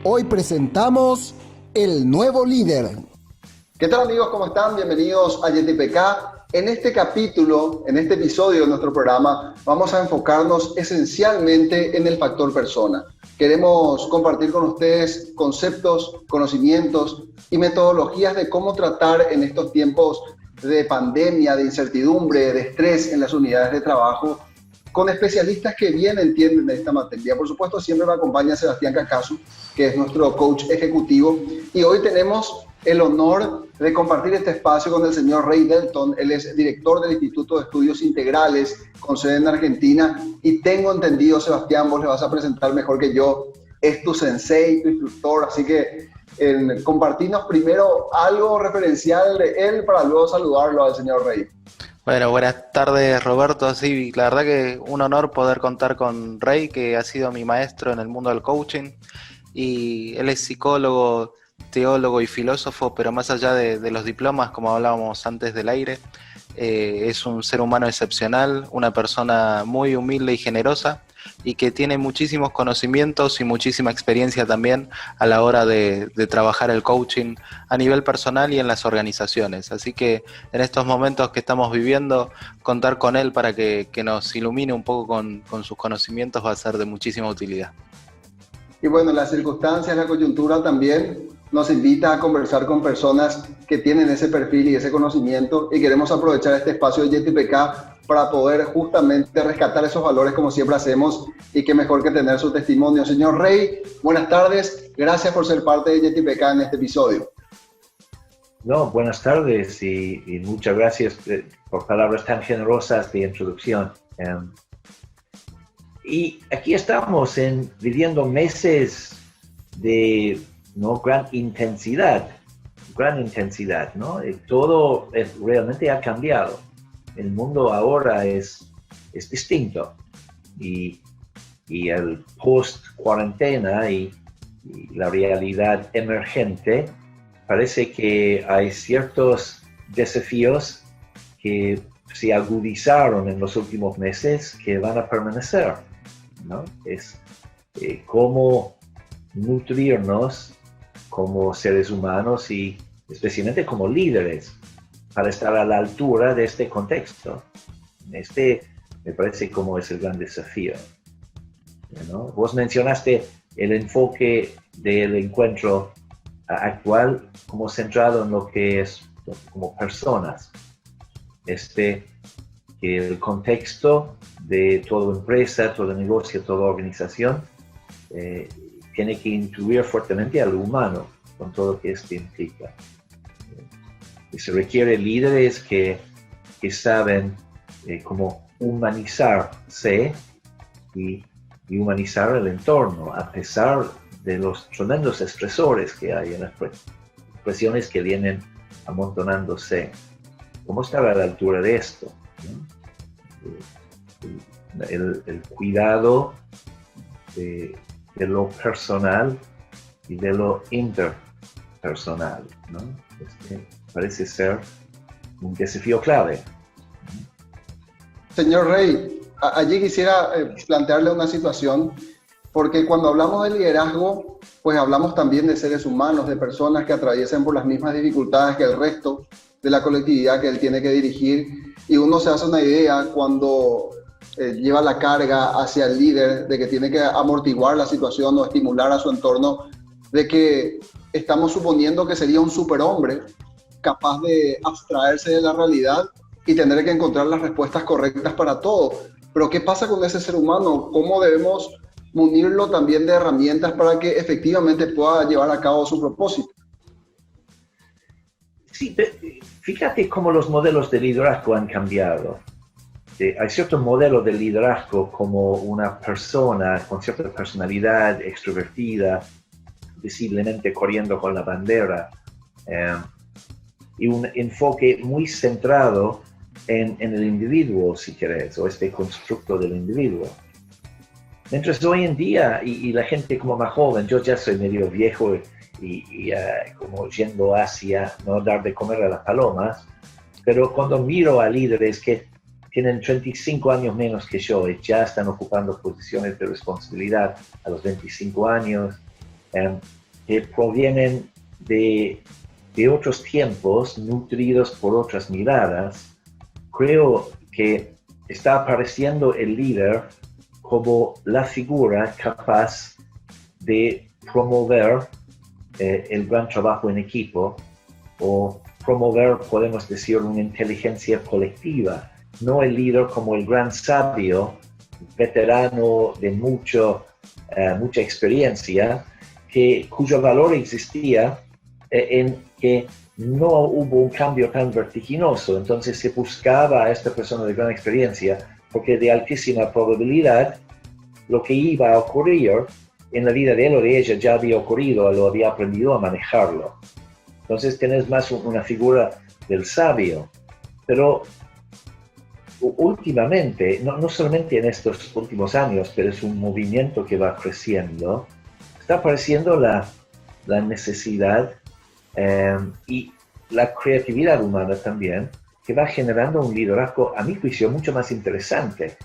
Hoy presentamos El Nuevo Líder. ¿Qué tal, amigos? ¿Cómo están? Bienvenidos a YTPK. En este capítulo, en este episodio de nuestro programa, vamos a enfocarnos esencialmente en el factor persona. Queremos compartir con ustedes conceptos, conocimientos y metodologías de cómo tratar en estos tiempos de pandemia, de incertidumbre, de estrés en las unidades de trabajo, con especialistas que bien entienden de esta materia. Por supuesto, siempre me acompaña Sebastián Cacaso, que es nuestro coach ejecutivo, y hoy tenemos el honor de compartir este espacio con el señor Ray Delton. Él es director del Instituto de Estudios Integrales con sede en Argentina, y tengo entendido, Sebastián, vos le vas a presentar mejor que yo, es tu sensei, tu instructor, así que compartirnos primero algo referencial de él para luego saludarlo al señor Ray. Bueno, buenas tardes, Roberto. Sí, la verdad que un honor poder contar con Ray, que ha sido mi maestro en el mundo del coaching, y él es psicólogo, teólogo y filósofo, pero más allá de los diplomas, como hablábamos antes del aire, es un ser humano excepcional, una persona muy humilde y generosa, y que tiene muchísimos conocimientos y muchísima experiencia también a la hora de trabajar el coaching a nivel personal y en las organizaciones. Así que en estos momentos que estamos viviendo, contar con él para que nos ilumine un poco con sus conocimientos va a ser de muchísima utilidad. Y bueno, las circunstancias, la coyuntura también nos invita a conversar con personas que tienen ese perfil y ese conocimiento, y queremos aprovechar este espacio de YTPK para poder justamente rescatar esos valores como siempre hacemos, y qué mejor que tener su testimonio. Señor Ray, buenas tardes, gracias por ser parte de YTPK en este episodio. No, buenas tardes y muchas gracias por palabras tan generosas de introducción. Y aquí estamos viviendo meses de gran intensidad, ¿no? Todo realmente ha cambiado. El mundo ahora es distinto, y el post-cuarentena y la realidad emergente, parece que hay ciertos desafíos que se agudizaron en los últimos meses que van a permanecer, ¿no? Es cómo nutrirnos como seres humanos y especialmente como líderes para estar a la altura de este contexto. Me parece como es el gran desafío, ¿no? Vos mencionaste el enfoque del encuentro actual como centrado en lo que es como personas. Que el contexto de toda empresa, toda negocio, toda organización tiene que incluir fuertemente al humano con todo lo que esto implica. Y se requiere líderes que saben cómo humanizarse y humanizar el entorno, a pesar de los tremendos estresores que hay en las presiones que vienen amontonándose. ¿Cómo estar a la altura de esto? El cuidado de lo personal y de lo interpersonal, ¿no? Parece ser un desafío clave. Señor Ray, allí quisiera plantearle una situación, porque cuando hablamos de liderazgo, pues hablamos también de seres humanos, de personas que atraviesan por las mismas dificultades que el resto de la colectividad que él tiene que dirigir, y uno se hace una idea cuando lleva la carga hacia el líder de que tiene que amortiguar la situación o estimular a su entorno, de que estamos suponiendo que sería un superhombre capaz de abstraerse de la realidad y tener que encontrar las respuestas correctas para todo. Pero ¿qué pasa con ese ser humano? ¿Cómo debemos munirlo también de herramientas para que efectivamente pueda llevar a cabo su propósito? Sí, fíjate cómo los modelos de liderazgo han cambiado. Hay cierto modelo de liderazgo como una persona con cierta personalidad extrovertida, visiblemente corriendo con la bandera, y un enfoque muy centrado en el individuo, si querés, o este constructo del individuo. Mientras hoy en día, y la gente como más joven, yo ya soy medio viejo y como yendo hacia no dar de comer a las palomas, pero cuando miro a líderes que tienen 35 años menos que yo y ya están ocupando posiciones de responsabilidad a los 25 años, que provienen de otros tiempos, nutridos por otras miradas. Creo que está apareciendo el líder como la figura capaz de promover el gran trabajo en equipo, o promover, podemos decir, una inteligencia colectiva. No el líder como el gran sabio, veterano de mucha experiencia, cuyo valor existía en que no hubo un cambio tan vertiginoso. Entonces se buscaba a esta persona de gran experiencia porque de altísima probabilidad lo que iba a ocurrir en la vida de él o de ella ya había ocurrido, lo había aprendido a manejarlo. Entonces tenés más una figura del sabio. Pero últimamente, no solamente en estos últimos años, pero es un movimiento que va creciendo, está apareciendo la necesidad y la creatividad humana también, que va generando un liderazgo, a mi juicio, mucho más interesante,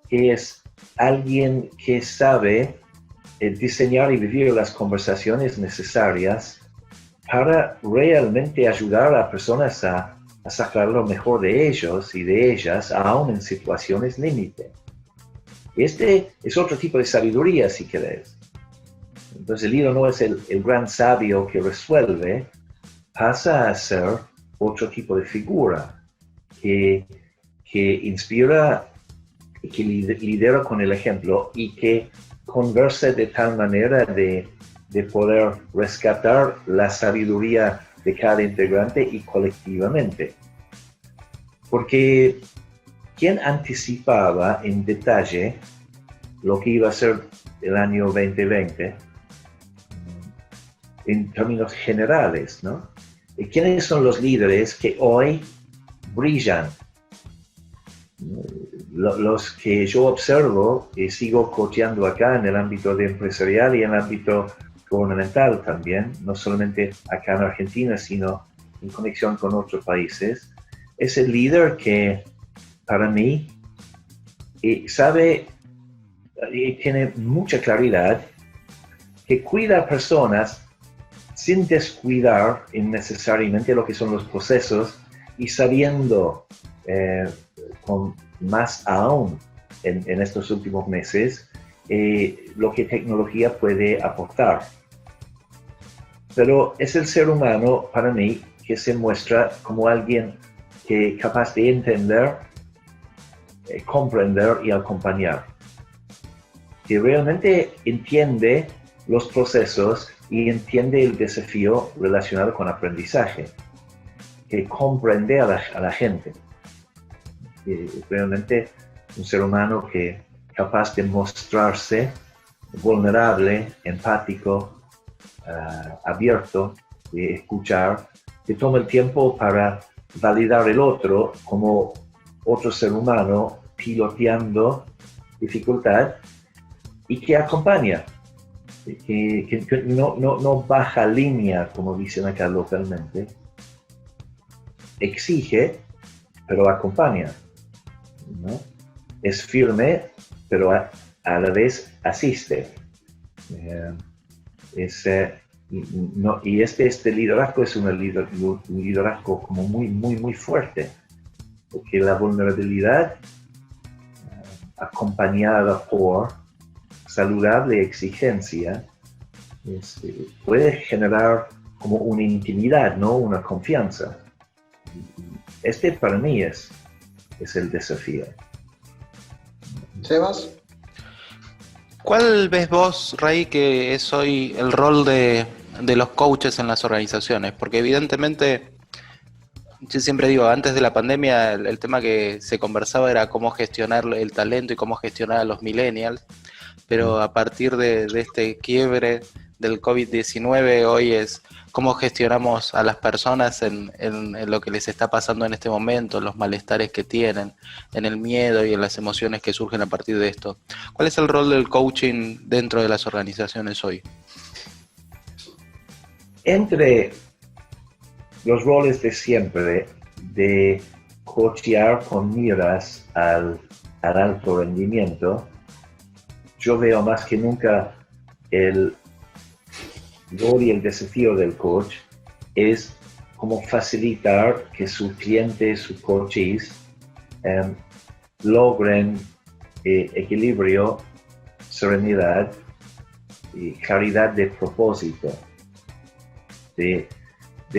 que es alguien que sabe diseñar y vivir las conversaciones necesarias para realmente ayudar a personas a sacar lo mejor de ellos y de ellas, aún en situaciones límite. Este es otro tipo de sabiduría, si querés. Entonces el líder no es el gran sabio que resuelve, pasa a ser otro tipo de figura que inspira, que lidera con el ejemplo y que conversa de tal manera de poder rescatar la sabiduría de cada integrante y colectivamente. Porque ¿quién anticipaba en detalle lo que iba a ser el año 2020 en términos generales, ¿no? ¿Y quiénes son los líderes que hoy brillan? Los que yo observo y sigo coacheando acá en el ámbito de empresarial y en el ámbito gubernamental también, no solamente acá en Argentina, sino en conexión con otros países, es el líder que, para mí, sabe y tiene mucha claridad, que cuida a personas sin descuidar innecesariamente lo que son los procesos y sabiendo, con más aún en estos últimos meses, lo que tecnología puede aportar. Pero es el ser humano, para mí, que se muestra como alguien que capaz de entender, comprender y acompañar. Que realmente entiende los procesos y entiende el desafío relacionado con aprendizaje. Que comprende a la gente. Que realmente un ser humano que capaz de mostrarse vulnerable, empático, abierto, de escuchar, que toma el tiempo para validar el otro como otro ser humano piloteando dificultad y que acompaña, que no baja línea, como dicen acá localmente, exige, pero acompaña, ¿no? Es firme, pero a la vez asiste. Y este liderazgo es un liderazgo como muy fuerte, porque la vulnerabilidad acompañada por saludable exigencia puede generar como una intimidad, ¿no? Una confianza. Este para mí es el desafío. Sebas. ¿Cuál ves vos, Ray, que es hoy el rol de los coaches en las organizaciones? Porque evidentemente, yo siempre digo, antes de la pandemia el tema que se conversaba era cómo gestionar el talento y cómo gestionar a los millennials, pero a partir de este quiebre del COVID-19 hoy es cómo gestionamos a las personas en lo que les está pasando en este momento, los malestares que tienen, en el miedo y en las emociones que surgen a partir de esto. ¿Cuál es el rol del coaching dentro de las organizaciones hoy? Entre los roles de siempre de coachear con miras al alto rendimiento, yo veo más que nunca el rol y el desafío del coach es cómo facilitar que sus clientes, sus coaches, logren equilibrio, serenidad y claridad de propósito, de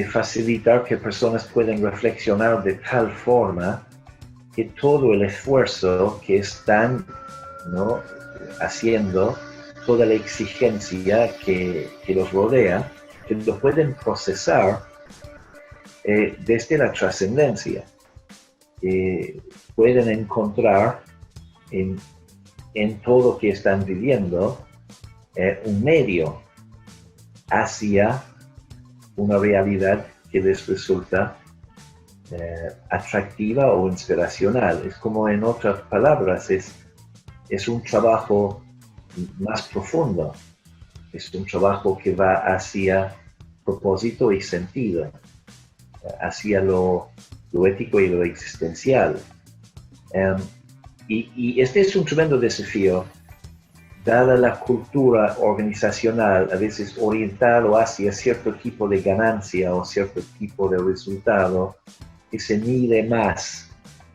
facilitar que personas puedan reflexionar de tal forma que todo el esfuerzo que están, ¿no?, haciendo, toda la exigencia que los rodea, que lo pueden procesar desde la trascendencia. Pueden encontrar en todo que están viviendo un medio hacia una realidad que les resulta atractiva o inspiracional. Es como, en otras palabras, es un trabajo más profundo, es un trabajo que va hacia propósito y sentido, hacia lo ético y lo existencial. Y este es un tremendo desafío, dada la cultura organizacional, a veces orientado hacia cierto tipo de ganancia o cierto tipo de resultado, que se mide más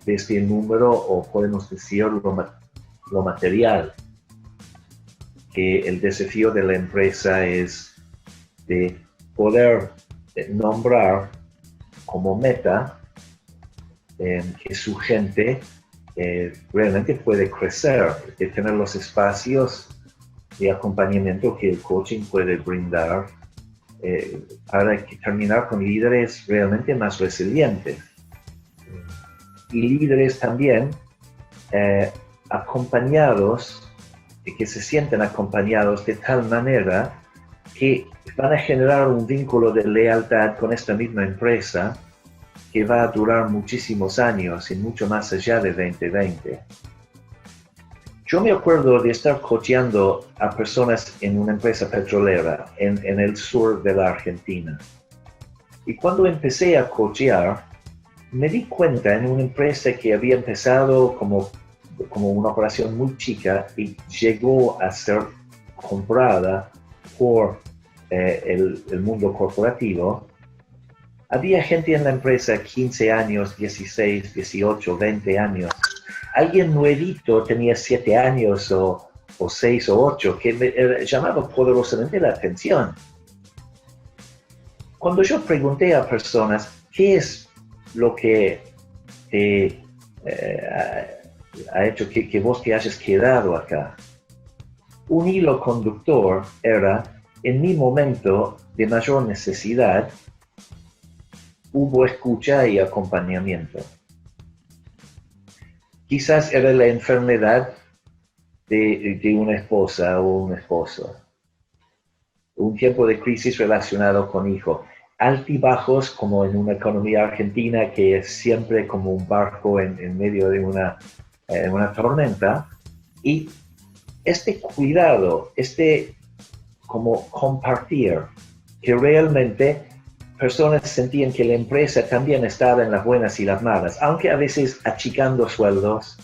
desde el número, o podemos decir lo material, que el desafío de la empresa es de poder nombrar como meta que su gente realmente puede crecer, de tener los espacios de acompañamiento que el coaching puede brindar para terminar con líderes realmente más resilientes. Y líderes también acompañados, que se sienten acompañados de tal manera que van a generar un vínculo de lealtad con esta misma empresa que va a durar muchísimos años y mucho más allá de 2020. Yo me acuerdo de estar coacheando a personas en una empresa petrolera en el sur de la Argentina. Y cuando empecé a coachear, me di cuenta en una empresa que había empezado como una operación muy chica y llegó a ser comprada por el mundo corporativo. Había gente en la empresa 15 años, 16, 18, 20 años. Alguien nuevito tenía 7 años o 6 o 8 que me llamaba poderosamente la atención. Cuando yo pregunté a personas qué es lo que te ha hecho que vos te hayas quedado acá, un hilo conductor era: en mi momento de mayor necesidad hubo escucha y acompañamiento. Quizás era la enfermedad de una esposa o un esposo, un tiempo de crisis relacionado con hijo, altibajos como en una economía argentina que es siempre como un barco en medio de una tormenta, y este cuidado, como compartir, que realmente personas sentían que la empresa también estaba en las buenas y las malas, aunque a veces achicando sueldos,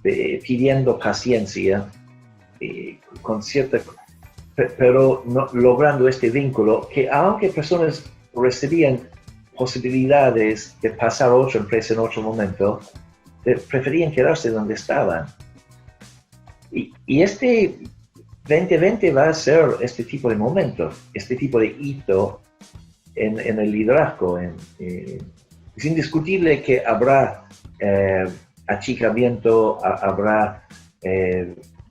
pidiendo paciencia, con cierta, pero no, logrando este vínculo, que aunque personas recibían posibilidades de pasar a otra empresa en otro momento, preferían quedarse donde estaban. Y este 2020 va a ser este tipo de momento, este tipo de hito en el liderazgo. Es indiscutible que habrá achicamiento, habrá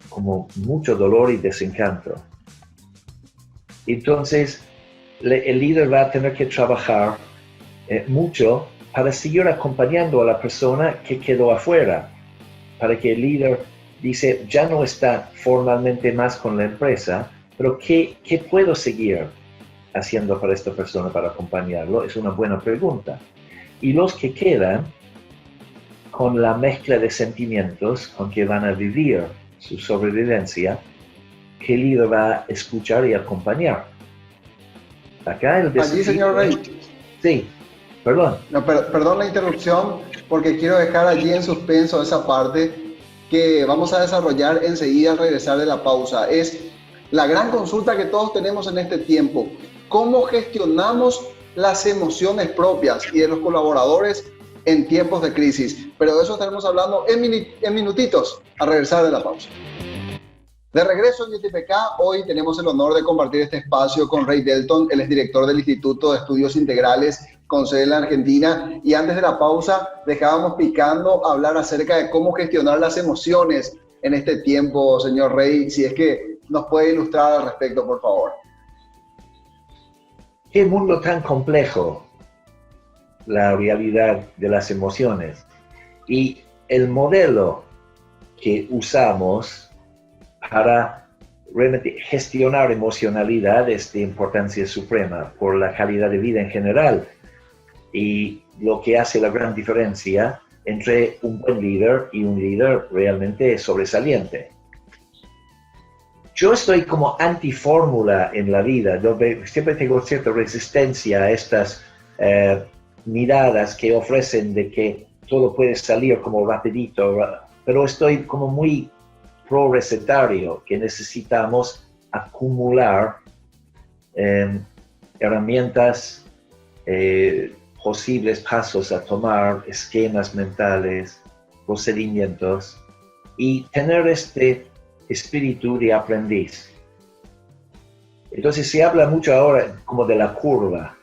como mucho dolor y desencanto. Entonces, el líder va a tener que trabajar mucho para seguir acompañando a la persona que quedó afuera, para que el líder dice, ya no está formalmente más con la empresa, pero ¿qué puedo seguir haciendo para esta persona para acompañarlo? Es una buena pregunta. Y los que quedan, con la mezcla de sentimientos con que van a vivir su sobrevivencia, ¿qué líder va a escuchar y acompañar? Acá el desafío... Allí, señor Rey. Sí, perdón. No, perdón la interrupción, porque quiero dejar allí en suspenso esa parte que vamos a desarrollar enseguida al regresar de la pausa. Es La gran consulta que todos tenemos en este tiempo: ¿cómo gestionamos las emociones propias y de los colaboradores en tiempos de crisis? Pero de eso estaremos hablando en minutitos, al regresar de la pausa. De regreso en YTPK, hoy tenemos el honor de compartir este espacio con Ray Delton. Él es director del Instituto de Estudios Integrales con sede en la Argentina. Y antes de la pausa dejábamos picando hablar acerca de cómo gestionar las emociones en este tiempo, señor Ray. Si es que nos puede ilustrar al respecto, por favor. Qué mundo tan complejo, la realidad de las emociones. Y el modelo que usamos para realmente gestionar emocionalidad es de importancia suprema por la calidad de vida en general y lo que hace la gran diferencia entre un buen líder y un líder realmente sobresaliente. Yo estoy como antifórmula en la vida, siempre tengo cierta resistencia a estas miradas que ofrecen de que todo puede salir como rapidito, pero estoy como muy pro-recetario, que necesitamos acumular herramientas, posibles pasos a tomar, esquemas mentales, procedimientos, y tener este espíritu de aprendiz. Entonces se habla mucho ahora como de la curva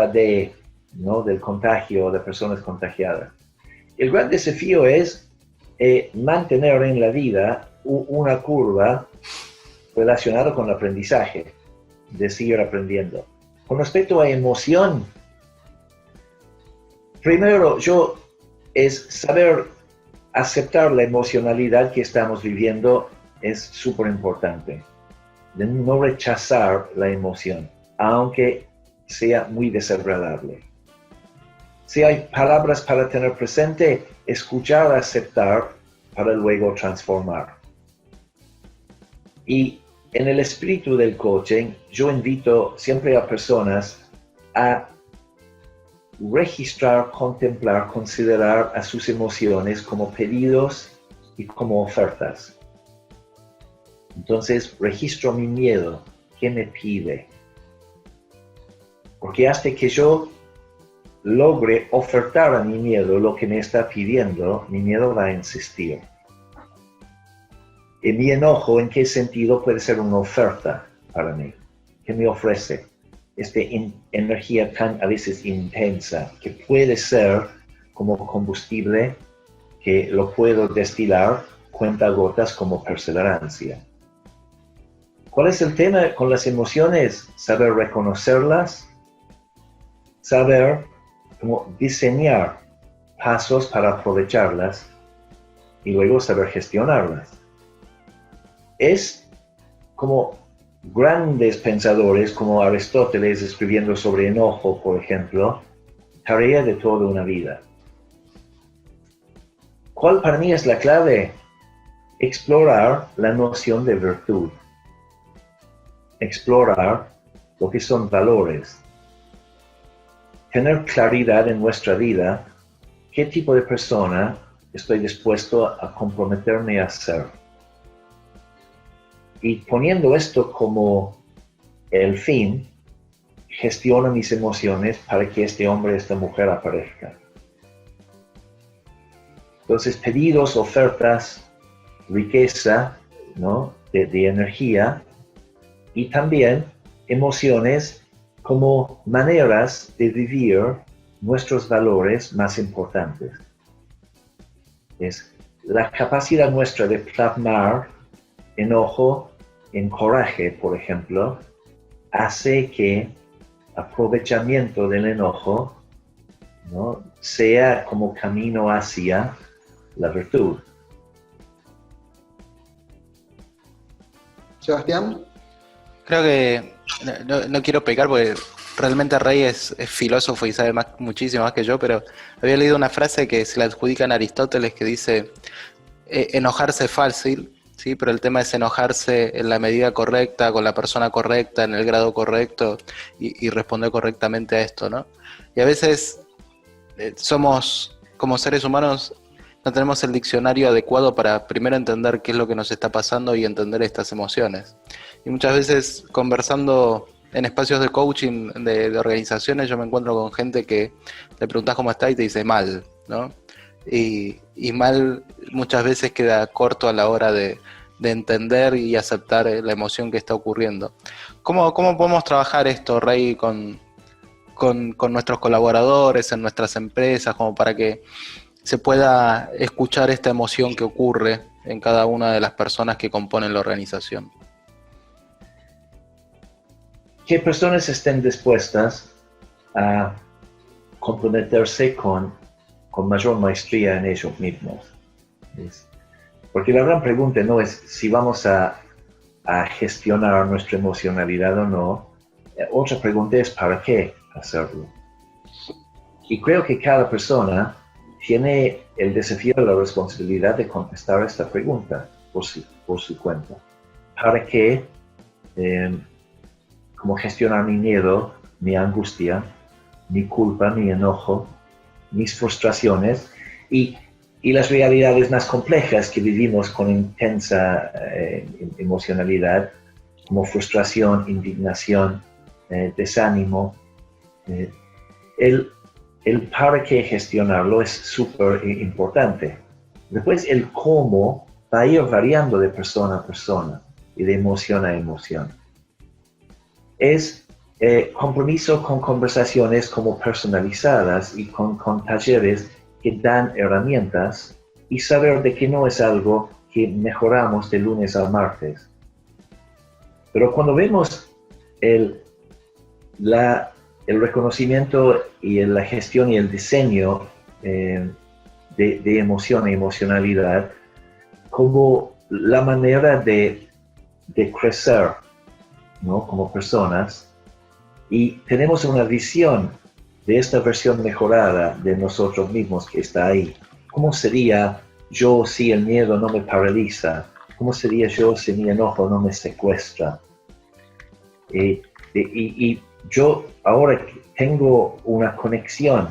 de, ¿no?, del contagio de personas contagiadas. El gran desafío es mantener en la vida una curva relacionada con el aprendizaje, de seguir aprendiendo. Con respecto a emoción, primero es saber aceptar la emocionalidad que estamos viviendo es súper importante. De no rechazar la emoción, aunque sea muy desagradable. Si hay palabras para tener presente, escuchar, aceptar, para luego transformar. Y en el espíritu del coaching, yo invito siempre a personas a registrar, contemplar, considerar a sus emociones como pedidos y como ofertas. Entonces, registro mi miedo. ¿Qué me pide? Porque hasta que yo logre ofertar a mi miedo lo que me está pidiendo, mi miedo va a insistir. Y mi enojo, ¿en qué sentido puede ser una oferta para mí? ¿Qué me ofrece? Esta energía tan a veces intensa, que puede ser como combustible, que lo puedo destilar cuentagotas como perseverancia. ¿Cuál es el tema con las emociones? Saber reconocerlas, saber cómo diseñar pasos para aprovecharlas y luego saber gestionarlas. Es como grandes pensadores como Aristóteles escribiendo sobre enojo, por ejemplo, tarea de toda una vida. ¿Cuál para mí es la clave? Explorar la noción de virtud. Explorar lo que son valores. Tener claridad en nuestra vida, qué tipo de persona estoy dispuesto a comprometerme a ser. Y poniendo esto como el fin, gestiono mis emociones para que este hombre, esta mujer aparezca. Entonces, pedidos, ofertas, riqueza, ¿no?, de energía, y también emociones como maneras de vivir nuestros valores más importantes. Es la capacidad nuestra de plasmar enojo en coraje, por ejemplo, hace que aprovechamiento del enojo, ¿no?, sea como camino hacia la virtud. Sebastián. Creo que no quiero pecar porque realmente Rey es filósofo y sabe muchísimo más que yo, pero había leído una frase que se la adjudican a Aristóteles que dice enojarse es fácil, ¿sí? Pero el tema es enojarse en la medida correcta, con la persona correcta, en el grado correcto y responder correctamente a esto, ¿no? Y a veces somos, como seres humanos, no tenemos el diccionario adecuado para primero entender qué es lo que nos está pasando y entender estas emociones. Y muchas veces conversando en espacios de coaching de organizaciones, yo me encuentro con gente que le preguntas cómo está y te dice mal, ¿no? Y mal muchas veces queda corto a la hora de entender y aceptar la emoción que está ocurriendo. ¿Cómo podemos trabajar esto, Rey, con nuestros colaboradores, en nuestras empresas, como para que se pueda escuchar esta emoción que ocurre en cada una de las personas que componen la organización? Que personas estén dispuestas a comprometerse con mayor maestría en ellos mismos. Porque la gran pregunta no es si vamos a gestionar nuestra emocionalidad o no. Otra pregunta es ¿para qué hacerlo? Y creo que cada persona tiene el desafío, la responsabilidad de contestar esta pregunta por su cuenta. ¿Para qué? ¿Cómo gestionar mi miedo, mi angustia, mi culpa, mi enojo, mis frustraciones y las realidades más complejas que vivimos con intensa emocionalidad, como frustración, indignación, desánimo? El para qué gestionarlo es súper importante. Después el cómo va a ir variando de persona a persona y de emoción a emoción. Es compromiso con conversaciones como personalizadas y con talleres que dan herramientas y saber de que no es algo que mejoramos de lunes a martes. Pero cuando vemos el reconocimiento y la gestión y el diseño de emoción y emocionalidad como la manera de crecer, ¿no? Como personas, y tenemos una visión de esta versión mejorada de nosotros mismos que está ahí. ¿Cómo sería yo si el miedo no me paraliza? ¿Cómo sería yo si mi enojo no me secuestra? Y yo ahora tengo una conexión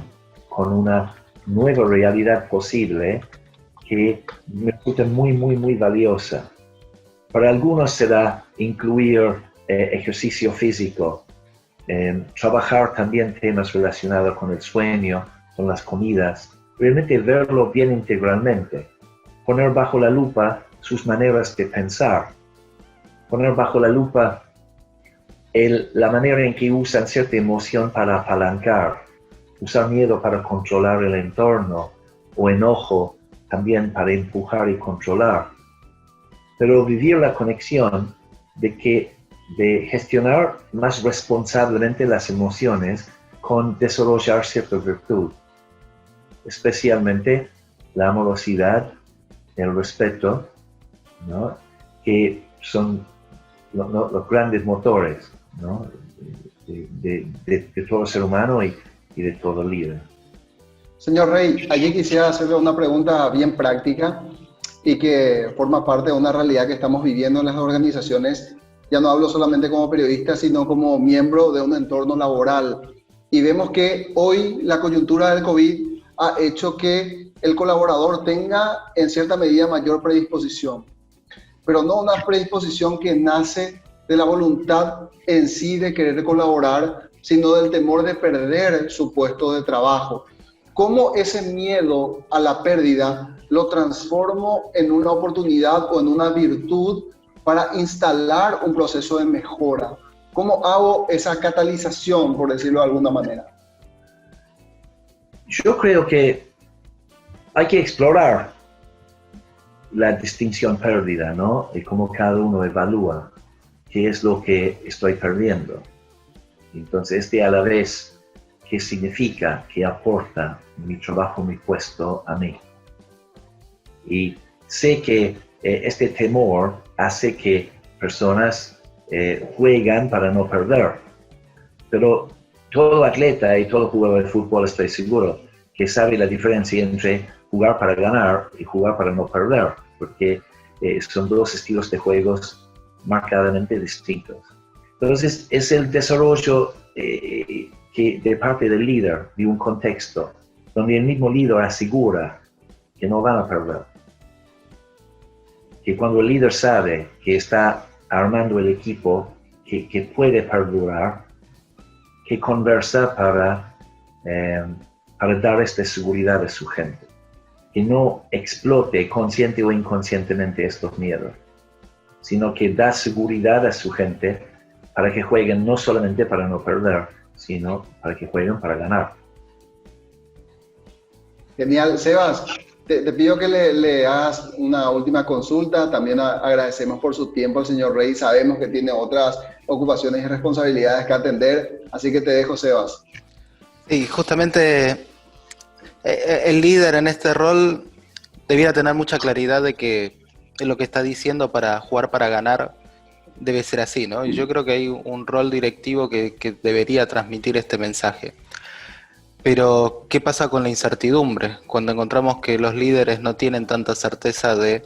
con una nueva realidad posible que me resulta muy, muy, muy valiosa. Para algunos será incluir ejercicio físico, trabajar también temas relacionados con el sueño, con las comidas, realmente verlo bien integralmente, poner bajo la lupa sus maneras de pensar, poner bajo la lupa la manera en que usan cierta emoción para apalancar, usar miedo para controlar el entorno o enojo también para empujar y controlar. Pero vivir la conexión de gestionar más responsablemente las emociones con desarrollar cierta virtud, especialmente la amorosidad, el respeto, ¿no? Que son los grandes motores, ¿no? de todo ser humano y de todo líder. Señor Rey, allí quisiera hacerle una pregunta bien práctica y que forma parte de una realidad que estamos viviendo en las organizaciones. Ya no hablo solamente como periodista, sino como miembro de un entorno laboral. Y vemos que hoy la coyuntura del COVID ha hecho que el colaborador tenga en cierta medida mayor predisposición, pero no una predisposición que nace de la voluntad en sí de querer colaborar, sino del temor de perder su puesto de trabajo. ¿Cómo ese miedo a la pérdida lo transformo en una oportunidad o en una virtud para instalar un proceso de mejora? ¿Cómo hago esa catalización, por decirlo de alguna manera? Yo creo que hay que explorar la distinción pérdida, ¿no? Y cómo cada uno evalúa qué es lo que estoy perdiendo. Entonces, a la vez, ¿qué significa, qué aporta mi trabajo, mi puesto a mí? Y sé que este temor hace que personas juegan para no perder. Pero todo atleta y todo jugador de fútbol, estoy seguro, que sabe la diferencia entre jugar para ganar y jugar para no perder, porque son dos estilos de juegos marcadamente distintos. Entonces, es el desarrollo que de parte del líder de un contexto, donde el mismo líder asegura que no van a perder. Que cuando el líder sabe que está armando el equipo que puede perdurar, que conversa para dar esta seguridad a su gente, que no explote consciente o inconscientemente estos miedos, sino que da seguridad a su gente para que jueguen no solamente para no perder, sino para que jueguen para ganar. Genial. Sebas, te pido que le hagas una última consulta. También agradecemos por su tiempo al señor Rey. Sabemos que tiene otras ocupaciones y responsabilidades que atender, así que te dejo, Sebas. Sí, justamente el líder en este rol debiera tener mucha claridad de que lo que está diciendo para jugar para ganar debe ser así, ¿no? Y yo creo que hay un rol directivo que debería transmitir este mensaje. Pero, ¿qué pasa con la incertidumbre? Cuando encontramos que los líderes no tienen tanta certeza de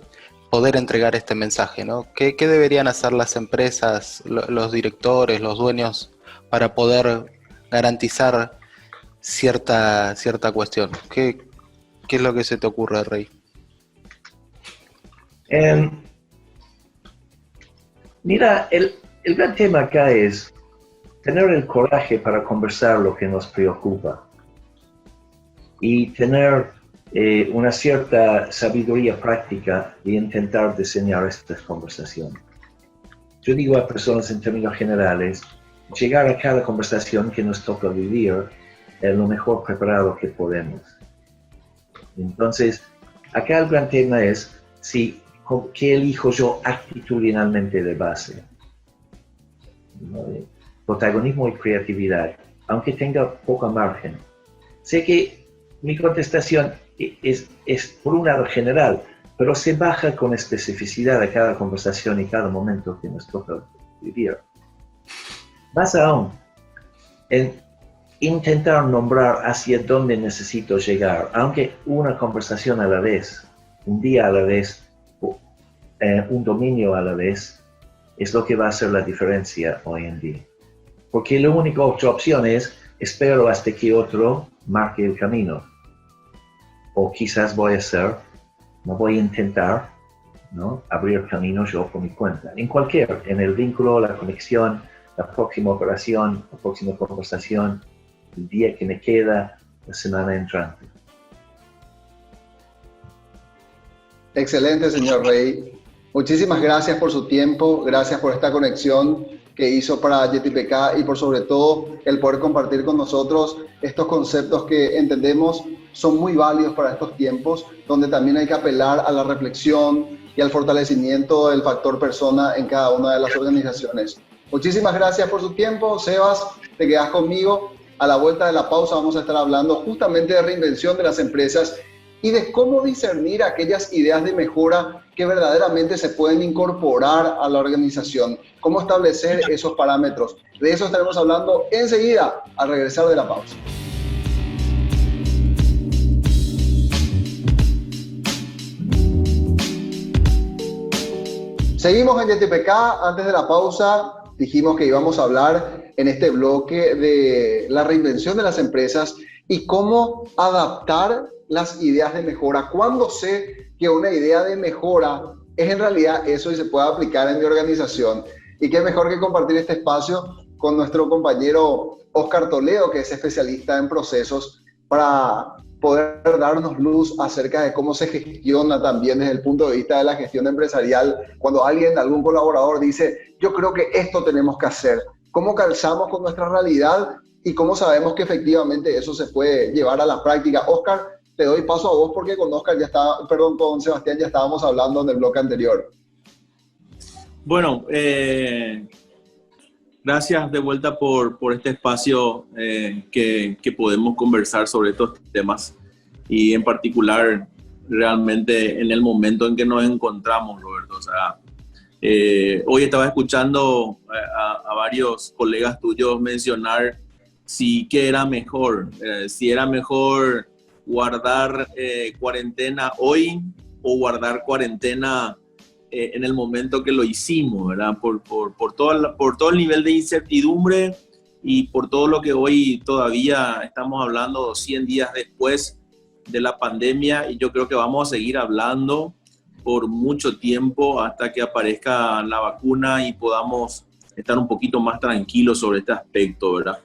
poder entregar este mensaje, ¿no? ¿Qué deberían hacer las empresas, los directores, los dueños, para poder garantizar cierta cuestión? ¿Qué es lo que se te ocurre, Rey? Mira, el gran tema acá es tener el coraje para conversar lo que nos preocupa y tener una cierta sabiduría práctica de intentar diseñar estas conversaciones. Yo digo a personas en términos generales, llegar a cada conversación que nos toca vivir lo mejor preparado que podemos. Entonces, acá el gran tema es ¿qué elijo yo actitudinalmente de base? Protagonismo y creatividad, aunque tenga poca margen. Sé que mi contestación es por un lado general, pero se baja con especificidad a cada conversación y cada momento que nos toca vivir. Más aún, en intentar nombrar hacia dónde necesito llegar, aunque una conversación a la vez, un día a la vez, un dominio a la vez, es lo que va a hacer la diferencia hoy en día. Porque la única otra opción es espero hasta que otro marque el camino. O quizás voy a intentar, ¿no?, abrir camino yo por mi cuenta. En el vínculo, la conexión, la próxima operación, la próxima conversación, el día que me queda, la semana entrante. Excelente, señor Rey. Muchísimas gracias por su tiempo, gracias por esta conexión que hizo para JTPK y por sobre todo el poder compartir con nosotros estos conceptos que entendemos son muy válidos para estos tiempos, donde también hay que apelar a la reflexión y al fortalecimiento del factor persona en cada una de las organizaciones. Muchísimas gracias por su tiempo. Sebas, te quedas conmigo. A la vuelta de la pausa vamos a estar hablando justamente de reinvención de las empresas y de cómo discernir aquellas ideas de mejora que verdaderamente se pueden incorporar a la organización, cómo establecer esos parámetros. De eso estaremos hablando enseguida al regresar de la pausa. Seguimos en JTPK. Antes de la pausa dijimos que íbamos a hablar en este bloque de la reinvención de las empresas y cómo adaptar las ideas de mejora. ¿Cuándo sé que una idea de mejora es en realidad eso y se puede aplicar en mi organización? Y qué mejor que compartir este espacio con nuestro compañero Oscar Toledo, que es especialista en procesos, para poder darnos luz acerca de cómo se gestiona también desde el punto de vista de la gestión empresarial. Cuando algún colaborador dice, yo creo que esto tenemos que hacer, cómo calzamos con nuestra realidad y cómo sabemos que efectivamente eso se puede llevar a la práctica. Oscar, te doy paso a vos porque con con Sebastián ya estábamos hablando en el bloque anterior. Bueno, gracias de vuelta por este espacio que podemos conversar sobre estos temas y en particular realmente en el momento en que nos encontramos, Roberto. O sea, hoy estaba escuchando a varios colegas tuyos mencionar si era mejor guardar cuarentena hoy o guardar cuarentena en el momento que lo hicimos, ¿verdad? Por todo el nivel de incertidumbre y por todo lo que hoy todavía estamos hablando 100 días después de la pandemia y yo creo que vamos a seguir hablando por mucho tiempo hasta que aparezca la vacuna y podamos estar un poquito más tranquilos sobre este aspecto, ¿verdad?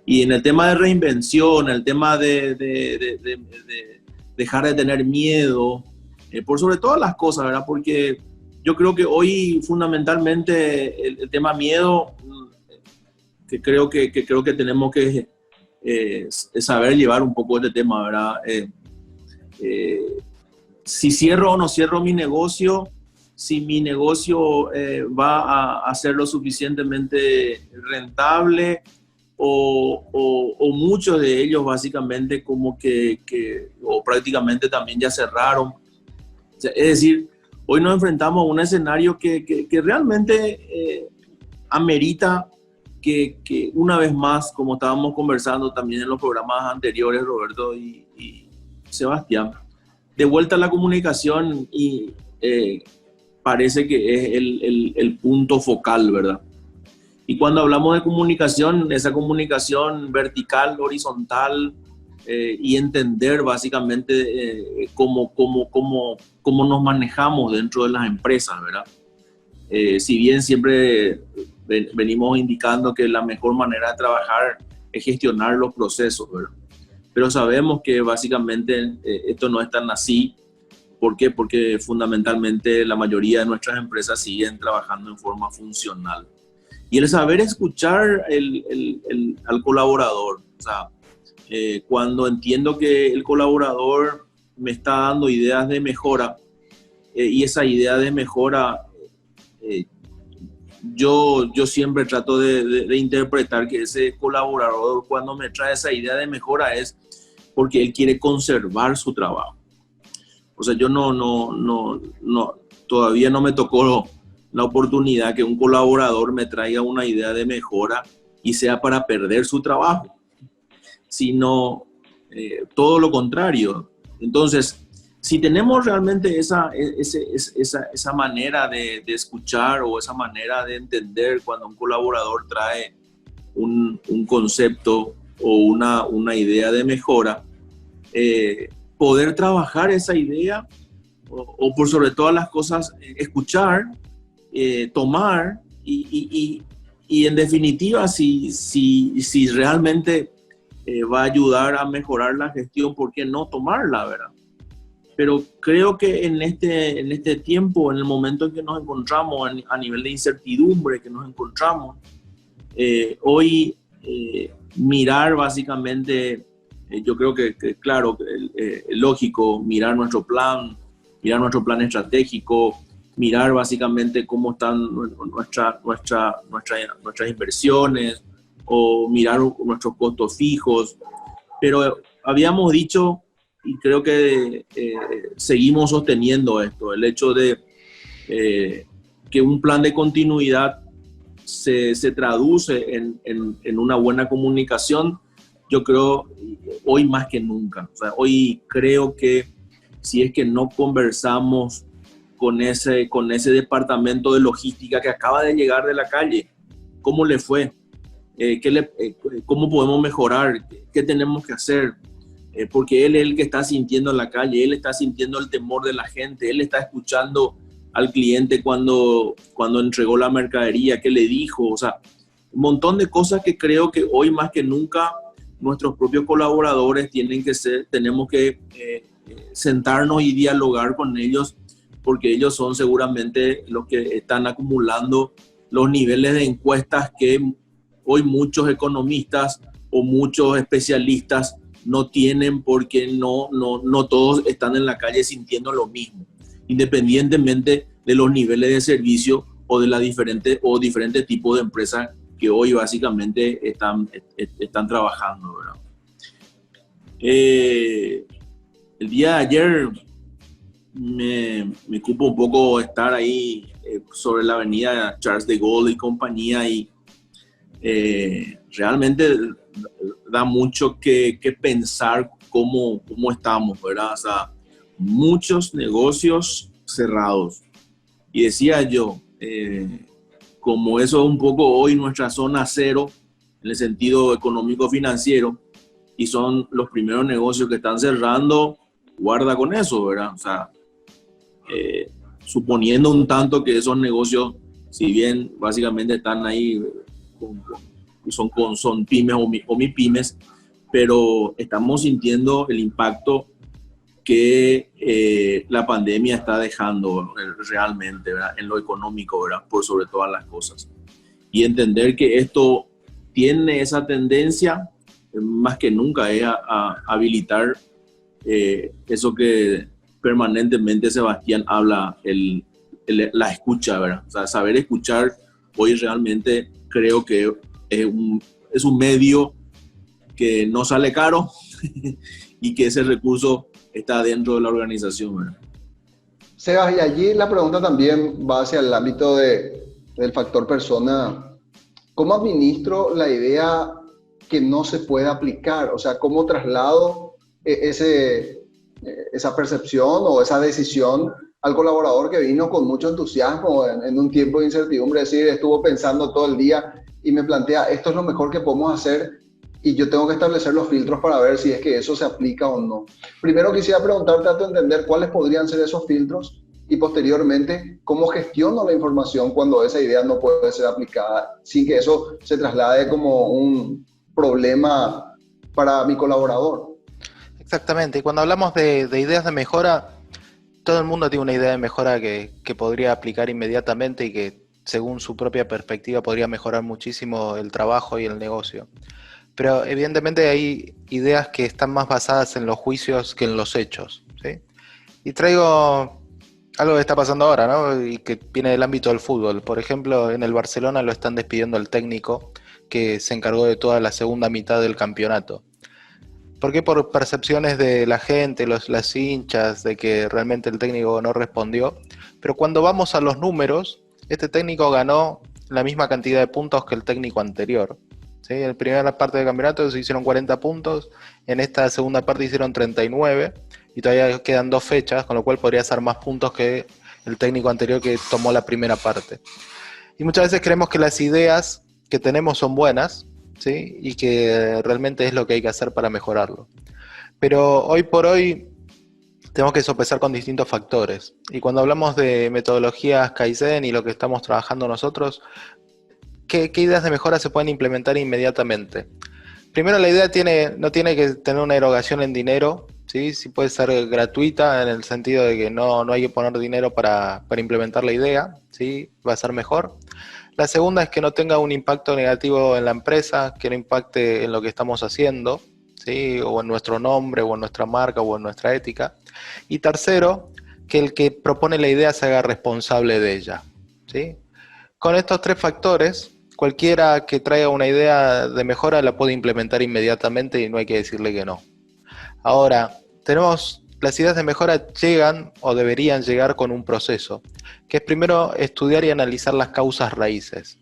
Y en el tema de reinvención, el tema de dejar de tener miedo, por sobre todas las cosas, ¿verdad? Porque yo creo que hoy fundamentalmente el tema miedo, que creo que tenemos que saber llevar un poco este tema, ¿verdad? Si cierro o no cierro mi negocio, si mi negocio va a ser lo suficientemente rentable o muchos de ellos básicamente como o prácticamente también ya cerraron. O sea, es decir, hoy nos enfrentamos a un escenario que realmente amerita que una vez más, como estábamos conversando también en los programas anteriores, Roberto y Sebastián, de vuelta a la comunicación y parece que es el punto focal, ¿verdad? Y cuando hablamos de comunicación, esa comunicación vertical, horizontal, y entender básicamente cómo nos manejamos dentro de las empresas, ¿verdad? Si bien siempre venimos indicando que la mejor manera de trabajar es gestionar los procesos, ¿verdad? Pero sabemos que básicamente esto no es tan así. ¿Por qué? Porque fundamentalmente la mayoría de nuestras empresas siguen trabajando en forma funcional. Y el saber escuchar al colaborador, o sea, cuando entiendo que el colaborador me está dando ideas de mejora y esa idea de mejora, yo siempre trato de interpretar que ese colaborador cuando me trae esa idea de mejora es porque él quiere conservar su trabajo. O sea, yo todavía no me tocó la oportunidad que un colaborador me traiga una idea de mejora y sea para perder su trabajo, sino todo lo contrario. Entonces, si tenemos realmente esa manera de escuchar o esa manera de entender cuando un colaborador trae un concepto o una idea de mejora, poder trabajar esa idea o por sobre todas las cosas, escuchar, tomar y en definitiva, si realmente va a ayudar a mejorar la gestión, ¿por qué no tomarla, verdad? Pero creo que en este tiempo, en el momento en que nos encontramos, a nivel de incertidumbre que nos encontramos, hoy mirar básicamente, yo creo que claro, lógico, mirar nuestro plan estratégico, mirar básicamente cómo están nuestras inversiones o mirar nuestros costos fijos. Pero habíamos dicho, y creo que seguimos sosteniendo esto, el hecho de que un plan de continuidad se traduce en una buena comunicación. Yo creo hoy más que nunca. O sea, hoy creo que si es que no conversamos con ese departamento de logística que acaba de llegar de la calle, ¿cómo le fue? ¿Cómo podemos mejorar? ¿Qué tenemos que hacer? Porque él es el que está sintiendo en la calle, él está sintiendo el temor de la gente, él está escuchando al cliente cuando entregó la mercadería, qué le dijo, o sea, un montón de cosas que creo que hoy más que nunca nuestros propios colaboradores tenemos que sentarnos y dialogar con ellos, porque ellos son seguramente los que están acumulando los niveles de encuestas que hoy muchos economistas o muchos especialistas no tienen, porque no todos están en la calle sintiendo lo mismo, independientemente de los niveles de servicio o de diferentes tipos de empresas que hoy básicamente están trabajando, ¿verdad? El día de ayer me cupo un poco estar ahí sobre la avenida Charles de Gaulle y compañía, y realmente da mucho que pensar cómo estamos, ¿verdad? O sea, muchos negocios cerrados. Y decía yo, como eso es un poco hoy nuestra zona cero, en el sentido económico-financiero, y son los primeros negocios que están cerrando, guarda con eso, ¿verdad? O sea, suponiendo un tanto que esos negocios, si bien básicamente están ahí, son pymes o MIPYMES, pero estamos sintiendo el impacto que la pandemia está dejando realmente, ¿verdad? En lo económico, ¿verdad? Por sobre todas las cosas. Y entender que esto tiene esa tendencia, más que nunca, es a habilitar eso que permanentemente Sebastián habla, la escucha, ¿verdad? O sea, saber escuchar hoy realmente creo que es un medio que no sale caro y que ese recurso está dentro de la organización, ¿verdad? Sebas, y allí la pregunta también va hacia el ámbito del factor persona. ¿Cómo administro la idea que no se puede aplicar? O sea, ¿cómo traslado esa percepción o esa decisión al colaborador que vino con mucho entusiasmo en un tiempo de incertidumbre? Es decir, estuvo pensando todo el día y me plantea, esto es lo mejor que podemos hacer y yo tengo que establecer los filtros para ver si es que eso se aplica o no. Primero quisiera preguntarte a tu entender cuáles podrían ser esos filtros y posteriormente cómo gestiono la información cuando esa idea no puede ser aplicada sin que eso se traslade como un problema para mi colaborador. Exactamente, y cuando hablamos de ideas de mejora, todo el mundo tiene una idea de mejora que podría aplicar inmediatamente y que según su propia perspectiva podría mejorar muchísimo el trabajo y el negocio. Pero evidentemente hay ideas que están más basadas en los juicios que en los hechos, ¿sí? Y traigo algo que está pasando ahora, ¿no? Y que viene del ámbito del fútbol. Por ejemplo, en el Barcelona lo están despidiendo al técnico que se encargó de toda la segunda mitad del campeonato. ¿Por qué? Por percepciones de la gente, las hinchas, de que realmente el técnico no respondió. Pero cuando vamos a los números, este técnico ganó la misma cantidad de puntos que el técnico anterior, ¿sí? En la primera parte del campeonato se hicieron 40 puntos, en esta segunda parte hicieron 39 y todavía quedan 2 fechas, con lo cual podría hacer más puntos que el técnico anterior que tomó la primera parte. Y muchas veces creemos que las ideas que tenemos son buenas, ¿sí? Y que realmente es lo que hay que hacer para mejorarlo. Pero hoy por hoy tenemos que sopesar con distintos factores. Y cuando hablamos de metodologías Kaizen y lo que estamos trabajando nosotros, ¿qué ideas de mejora se pueden implementar inmediatamente? Primero, la idea no tiene que tener una erogación en dinero, ¿sí? Sí puede ser gratuita en el sentido de que no hay que poner dinero para implementar la idea, ¿sí? Va a ser mejor. La segunda es que no tenga un impacto negativo en la empresa, que no impacte en lo que estamos haciendo, ¿sí? O en nuestro nombre, o en nuestra marca, o en nuestra ética. Y tercero, que el que propone la idea se haga responsable de ella, ¿sí? Con estos 3 factores, cualquiera que traiga una idea de mejora la puede implementar inmediatamente y no hay que decirle que no. Ahora, las ideas de mejora llegan o deberían llegar con un proceso, que es primero estudiar y analizar las causas raíces.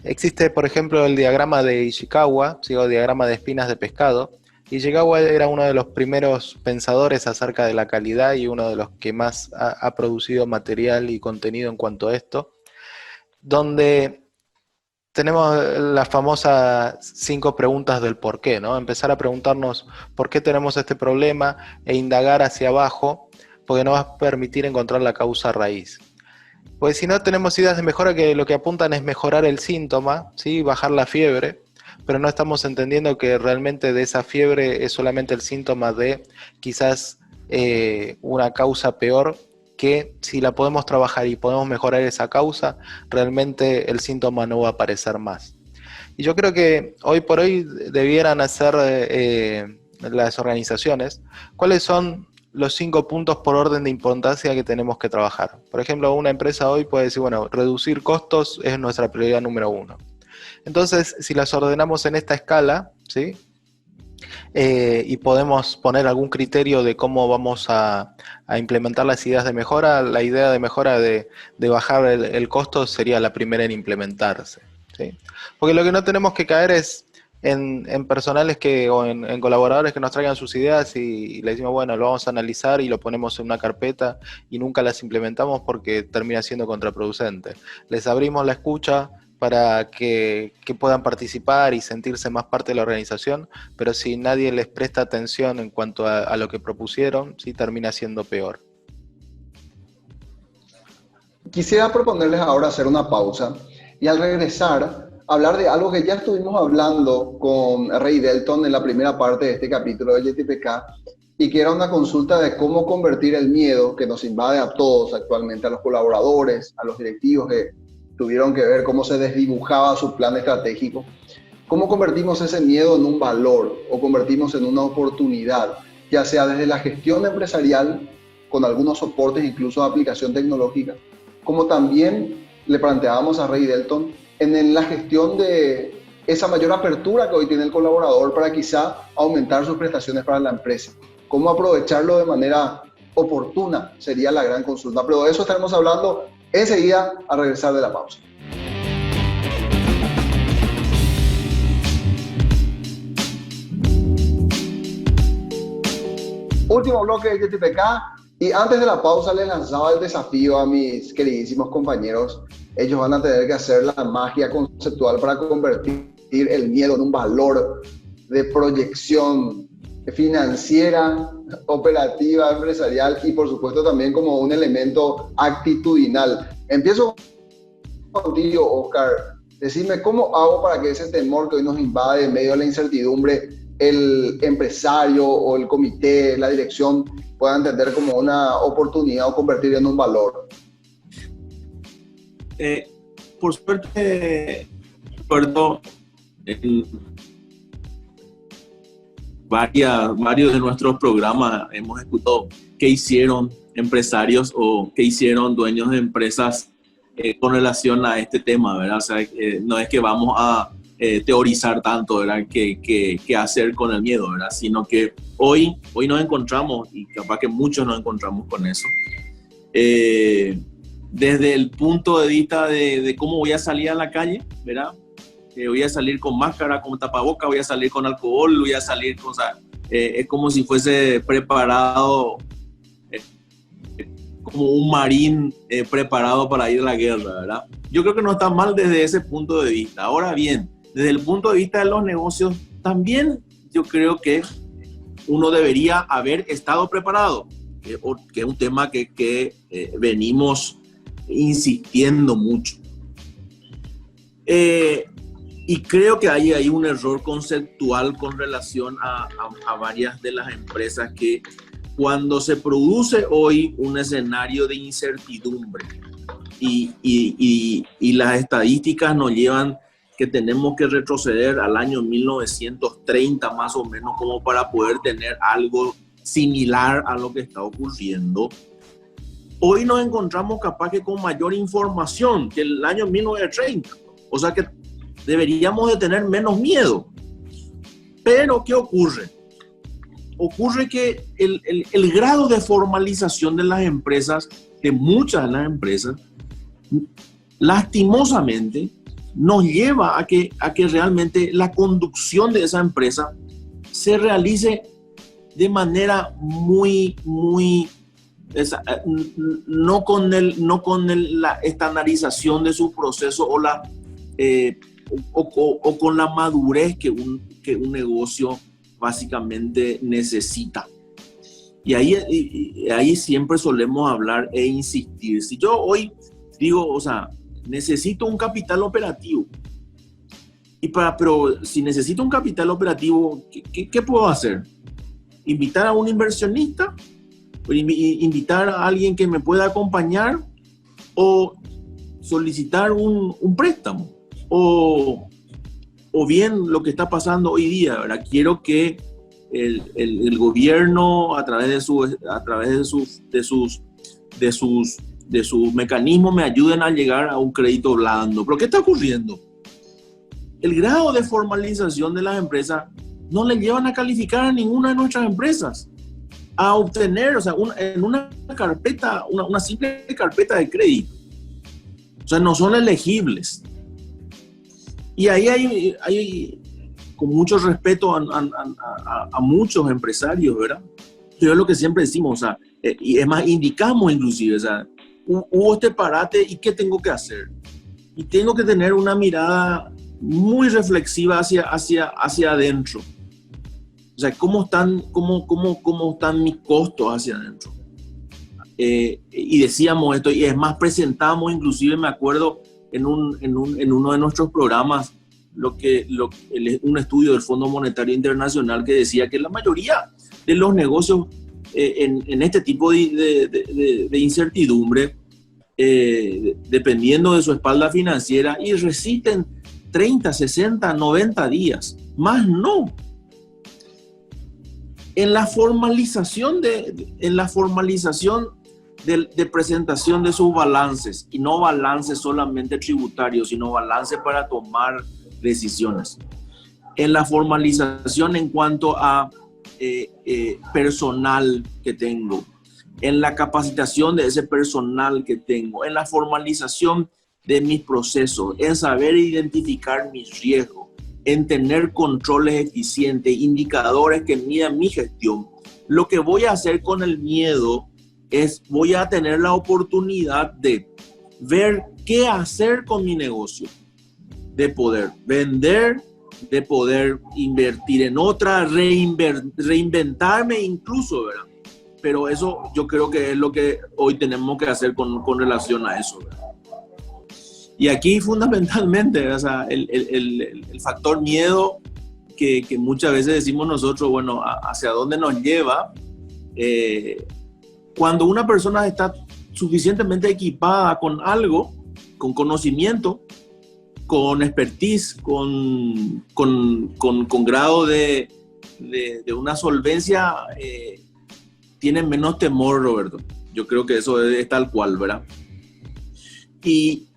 Existe, por ejemplo, el diagrama de Ishikawa, ¿sí? O diagrama de espinas de pescado. Ishikawa era uno de los primeros pensadores acerca de la calidad y uno de los que más ha producido material y contenido en cuanto a esto, donde tenemos las famosas 5 preguntas del por qué, ¿no? Empezar a preguntarnos por qué tenemos este problema e indagar hacia abajo, porque nos va a permitir encontrar la causa raíz. Porque si no, tenemos ideas de mejora que lo que apuntan es mejorar el síntoma, ¿sí? Bajar la fiebre, pero no estamos entendiendo que realmente de esa fiebre es solamente el síntoma de quizás una causa peor, que si la podemos trabajar y podemos mejorar esa causa, realmente el síntoma no va a aparecer más. Y yo creo que hoy por hoy debieran hacer las organizaciones cuáles son los 5 puntos por orden de importancia que tenemos que trabajar. Por ejemplo, una empresa hoy puede decir, bueno, reducir costos es nuestra prioridad número 1. Entonces, si las ordenamos en esta escala, ¿sí? Y podemos poner algún criterio de cómo vamos a implementar las ideas de mejora, la idea de mejora de bajar el costo sería la primera en implementarse, ¿sí? Porque lo que no tenemos que caer es en personales o en colaboradores que nos traigan sus ideas y le decimos, bueno, lo vamos a analizar y lo ponemos en una carpeta y nunca las implementamos porque termina siendo contraproducente. Les abrimos la escucha, para que puedan participar y sentirse más parte de la organización, pero si nadie les presta atención en cuanto a lo que propusieron, sí termina siendo peor. Quisiera proponerles ahora hacer una pausa y al regresar hablar de algo que ya estuvimos hablando con Ray Dalton en la primera parte de este capítulo de JTPK, y que era una consulta de cómo convertir el miedo que nos invade a todos actualmente, a los colaboradores, a los directivos que tuvieron que ver cómo se desdibujaba su plan estratégico, cómo convertimos ese miedo en un valor o convertimos en una oportunidad, ya sea desde la gestión empresarial, con algunos soportes incluso de aplicación tecnológica, como también le planteábamos a Ray Dalton en la gestión de esa mayor apertura que hoy tiene el colaborador para quizá aumentar sus prestaciones para la empresa. Cómo aprovecharlo de manera oportuna sería la gran consulta. Pero de eso estaremos hablando enseguida al regresar de la pausa. Último bloque de JTPK. Y antes de la pausa les lanzaba el desafío a mis queridísimos compañeros. Ellos van a tener que hacer la magia conceptual para convertir el miedo en un valor de proyección financiera, operativa, empresarial y por supuesto también como un elemento actitudinal. Empiezo contigo, Oscar. Decime, ¿cómo hago para que ese temor que hoy nos invade en medio de la incertidumbre, el empresario o el comité, la dirección, pueda entender como una oportunidad o convertir en un valor? Por suerte, Roberto, en varios de nuestros programas hemos escuchado qué hicieron empresarios o qué hicieron dueños de empresas con relación a este tema, ¿verdad? O sea, no es que vamos a teorizar tanto, ¿verdad? ¿Qué hacer con el miedo, ¿verdad? Sino que hoy nos encontramos, y capaz que muchos nos encontramos con eso, desde el punto de vista de cómo voy a salir a la calle, ¿verdad? Voy a salir con máscara, con tapaboca, voy a salir con alcohol, voy a salir con... O sea, es como si fuese preparado, como un marín preparado para ir a la guerra, ¿verdad? Yo creo que no está mal desde ese punto de vista. Ahora bien, desde el punto de vista de los negocios, también yo creo que uno debería haber estado preparado, que es un tema que venimos insistiendo mucho. Y creo que hay un error conceptual con relación a varias de las empresas que cuando se produce hoy un escenario de incertidumbre y las estadísticas nos llevan que tenemos que retroceder al año 1930 más o menos como para poder tener algo similar a lo que está ocurriendo. Hoy nos encontramos capaz que con mayor información que el año 1930. O sea que deberíamos de tener menos miedo. Pero, ¿qué ocurre? Ocurre que el grado de formalización de las empresas, de muchas de las empresas, lastimosamente nos lleva a que realmente la conducción de esa empresa se realice de manera muy no con la estandarización de su proceso o con la madurez que un negocio básicamente necesita. Y ahí siempre solemos hablar e insistir. Si yo hoy digo, o sea, necesito un capital operativo, pero si necesito un capital operativo, ¿qué puedo hacer? ¿Invitar a un inversionista? ¿Invitar a alguien que me pueda acompañar? ¿O solicitar un préstamo? O bien lo que está pasando hoy día, ¿verdad? Quiero que el gobierno a través de sus mecanismos me ayuden a llegar a un crédito blando. ¿Pero qué está ocurriendo? El grado de formalización de las empresas no le llevan a calificar a ninguna de nuestras empresas a obtener, o sea, en una carpeta, una simple carpeta de crédito. O sea, no son elegibles. Y ahí hay con mucho respeto a muchos empresarios, ¿verdad? Pero es lo que siempre decimos, o sea, y es más, indicamos inclusive, o sea, hubo este parate y ¿qué tengo que hacer? y tengo que tener una mirada muy reflexiva hacia adentro. O sea, ¿cómo están mis costos hacia adentro? Y decíamos esto, y es más, presentamos, inclusive me acuerdo en uno de nuestros programas, un estudio del Fondo Monetario Internacional que decía que la mayoría de los negocios en este tipo de incertidumbre, dependiendo de su espalda financiera, y resisten 30, 60, 90 días, más no. En la formalización de presentación de sus balances, y no balances solamente tributarios, sino balances para tomar decisiones. En la formalización en cuanto a personal que tengo, en la capacitación de ese personal que tengo, en la formalización de mis procesos, en saber identificar mis riesgos, en tener controles eficientes, indicadores que midan mi gestión. Lo que voy a hacer con el miedo es, voy a tener la oportunidad de ver qué hacer con mi negocio, de poder vender, de poder invertir en otra, reinventarme incluso, ¿verdad? Pero eso yo creo que es lo que hoy tenemos que hacer con relación a eso, ¿verdad? Y aquí fundamentalmente, o sea, el factor miedo que muchas veces decimos nosotros, bueno, hacia dónde nos lleva, cuando una persona está suficientemente equipada con algo, con conocimiento, con expertise, con grado de una solvencia, tienen menos temor, Roberto. Yo creo que eso es tal cual, ¿verdad?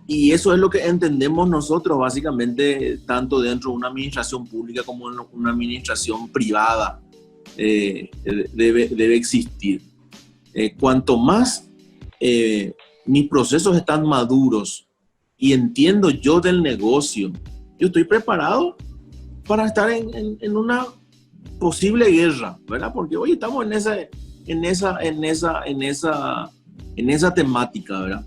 Y eso es lo que entendemos nosotros básicamente, tanto dentro de una administración pública como en una administración privada debe existir. Cuanto más mis procesos están maduros y entiendo yo del negocio, yo estoy preparado para estar en una posible guerra, ¿verdad? Porque hoy estamos en esa temática, ¿verdad?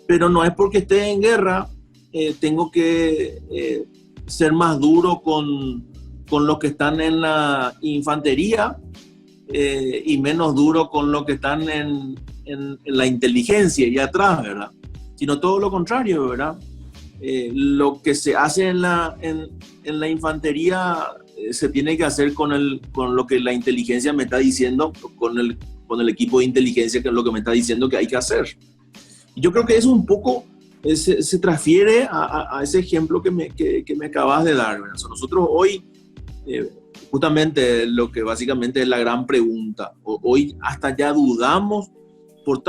Pero no es porque esté en guerra, tengo que ser más duro con los que están en la infantería y menos duro con los que están en la inteligencia y atrás, ¿verdad? Sino todo lo contrario, ¿verdad? Lo que se hace en la infantería se tiene que hacer con lo que la inteligencia me está diciendo, con el equipo de inteligencia, que es lo que me está diciendo que hay que hacer. Yo creo que eso un poco se transfiere a ese ejemplo que me acabas de dar, ¿verdad? O sea, nosotros hoy, justamente lo que básicamente es la gran pregunta, hoy hasta ya dudamos por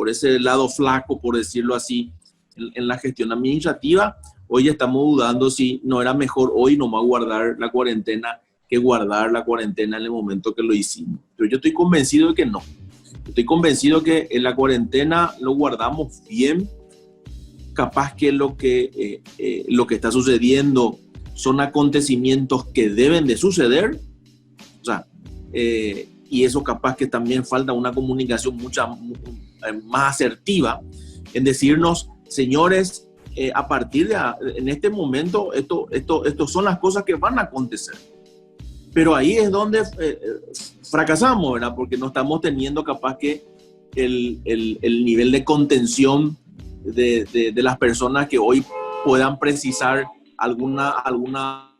ese lado flaco, por decirlo así, en la gestión administrativa. Hoy ya estamos dudando si no era mejor hoy nomás guardar la cuarentena que guardar la cuarentena en el momento que lo hicimos. Pero yo estoy convencido de que no. Estoy convencido que en la cuarentena lo guardamos bien. Capaz que lo que está sucediendo son acontecimientos que deben de suceder. O sea, y eso capaz que también falta una comunicación más asertiva en decirnos, señores, a partir en este momento, esto son las cosas que van a acontecer. Pero ahí es donde fracasamos, ¿verdad? Porque no estamos teniendo capaz que el nivel de contención de las personas que hoy puedan precisar alguna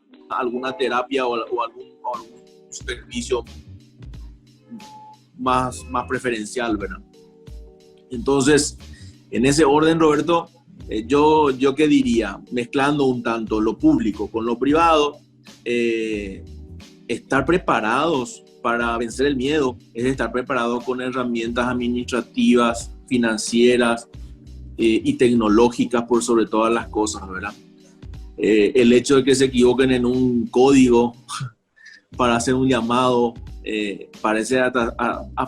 terapia o algún servicio más preferencial, ¿verdad? Entonces, en ese orden, Roberto, yo qué diría, mezclando un tanto lo público con lo privado, estar preparados para vencer el miedo es estar preparados con herramientas administrativas, financieras y tecnológicas por sobre todas las cosas, ¿verdad? El hecho de que se equivoquen en un código para hacer un llamado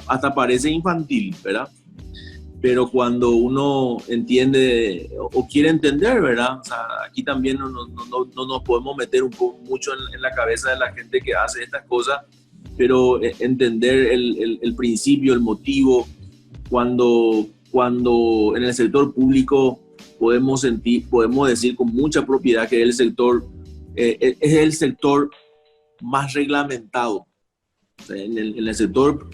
hasta parece infantil, ¿verdad? Pero cuando uno entiende o quiere entender, ¿verdad? O sea, aquí también no nos podemos meter mucho en la cabeza de la gente que hace estas cosas, pero entender el principio, el motivo, cuando cuando en el sector público podemos decir con mucha propiedad que es el sector más reglamentado. O sea, en el sector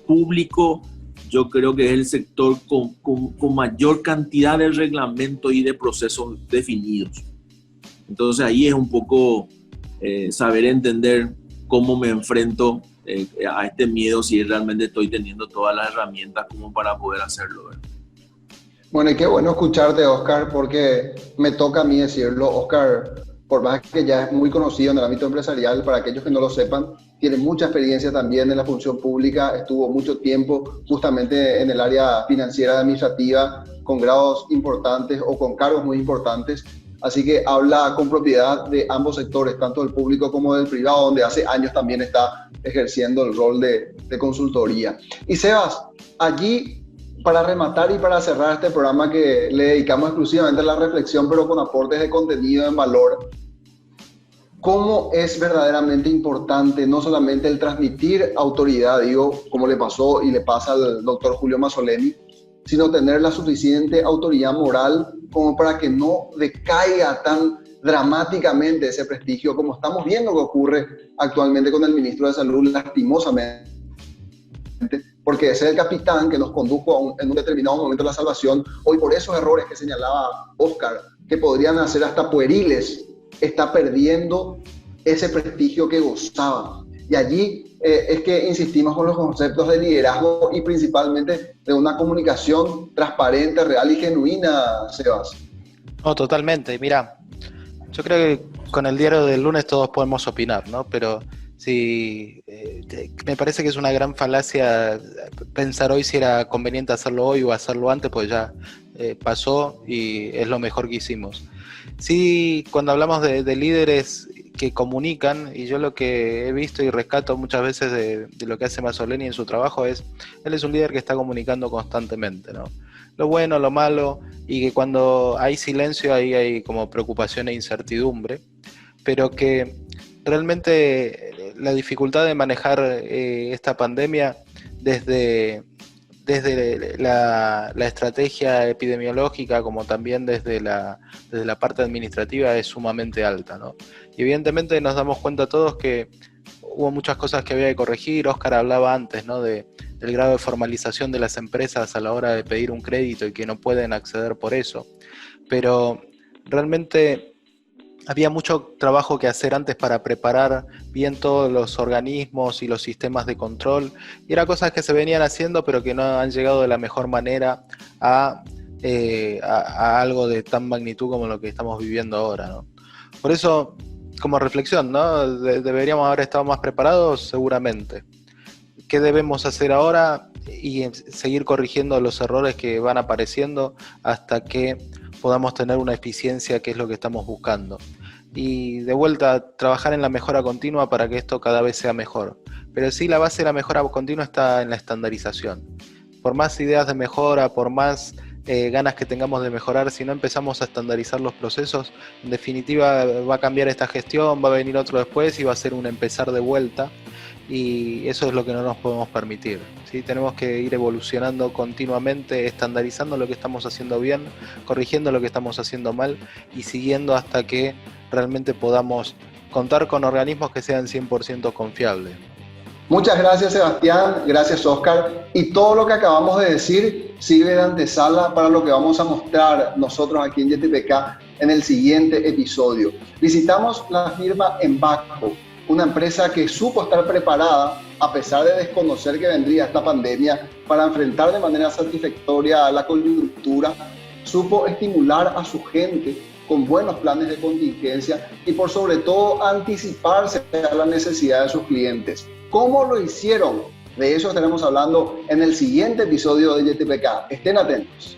público, yo creo que es el sector con mayor cantidad de reglamentos y de procesos definidos. Entonces ahí es un poco saber entender cómo me enfrento a este miedo, si realmente estoy teniendo todas las herramientas como para poder hacerlo, ¿verdad? Bueno, y qué bueno escucharte, Oscar, porque me toca a mí decirlo. Oscar, por más que ya es muy conocido en el ámbito empresarial, para aquellos que no lo sepan, tiene mucha experiencia también en la función pública, estuvo mucho tiempo justamente en el área financiera administrativa, con grados importantes o con cargos muy importantes. Así que habla con propiedad de ambos sectores, tanto del público como del privado, donde hace años también está ejerciendo el rol de consultoría. Y Sebas, allí, para rematar y para cerrar este programa que le dedicamos exclusivamente a la reflexión, pero con aportes de contenido en valor, ¿cómo es verdaderamente importante no solamente el transmitir autoridad, digo, como le pasó y le pasa al doctor Julio Mazzoleni, sino tener la suficiente autoridad moral como para que no decaiga tan dramáticamente ese prestigio, como estamos viendo que ocurre actualmente con el ministro de Salud, lastimosamente, porque ese es el capitán que nos condujo en un determinado momento a la salvación. Hoy, por esos errores que señalaba Oscar, que podrían ser hasta pueriles, está perdiendo ese prestigio que gozaba. Y allí es que insistimos con los conceptos de liderazgo y principalmente de una comunicación transparente, real y genuina, Sebas. No, totalmente. Mira, yo creo que con el diario del lunes todos podemos opinar, ¿no? Pero sí, me parece que es una gran falacia pensar hoy si era conveniente hacerlo hoy o hacerlo antes, pues ya pasó y es lo mejor que hicimos. Sí, cuando hablamos de líderes que comunican, y yo lo que he visto y rescato muchas veces de lo que hace Mazzoleni en su trabajo es, él es un líder que está comunicando constantemente, ¿no? Lo bueno, lo malo, y que cuando hay silencio ahí hay como preocupación e incertidumbre, pero que realmente la dificultad de manejar esta pandemia desde la estrategia epidemiológica como también desde la parte administrativa es sumamente alta, ¿no? Y evidentemente nos damos cuenta todos que hubo muchas cosas que había que corregir. Oscar hablaba antes, ¿no? del grado de formalización de las empresas a la hora de pedir un crédito y que no pueden acceder por eso. Pero realmente había mucho trabajo que hacer antes para preparar bien todos los organismos y los sistemas de control. Y eran cosas que se venían haciendo, pero que no han llegado de la mejor manera a algo de tan magnitud como lo que estamos viviendo ahora, ¿no? Por eso, como reflexión, ¿no? ¿Deberíamos haber estado más preparados? Seguramente. ¿Qué debemos hacer ahora? Y seguir corrigiendo los errores que van apareciendo hasta que podamos tener una eficiencia, que es lo que estamos buscando. Y de vuelta, trabajar en la mejora continua para que esto cada vez sea mejor. Pero sí, la base de la mejora continua está en la estandarización. Por más ideas de mejora, por más ganas que tengamos de mejorar, si no empezamos a estandarizar los procesos, en definitiva va a cambiar esta gestión, va a venir otro después y va a ser un empezar de vuelta. Y eso es lo que no nos podemos permitir, ¿sí? Tenemos que ir evolucionando continuamente, estandarizando lo que estamos haciendo bien, corrigiendo lo que estamos haciendo mal y siguiendo hasta que realmente podamos contar con organismos que sean 100% confiables. Muchas gracias, Sebastián, gracias, Oscar. Y todo lo que acabamos de decir sirve de antesala para lo que vamos a mostrar nosotros aquí en YTPK en el siguiente episodio. Visitamos la firma Embasco, una empresa que supo estar preparada, a pesar de desconocer que vendría esta pandemia, para enfrentar de manera satisfactoria la coyuntura, supo estimular a su gente con buenos planes de contingencia y por sobre todo anticiparse a la necesidad de sus clientes. ¿Cómo lo hicieron? De eso estaremos hablando en el siguiente episodio de YTPK. Estén atentos.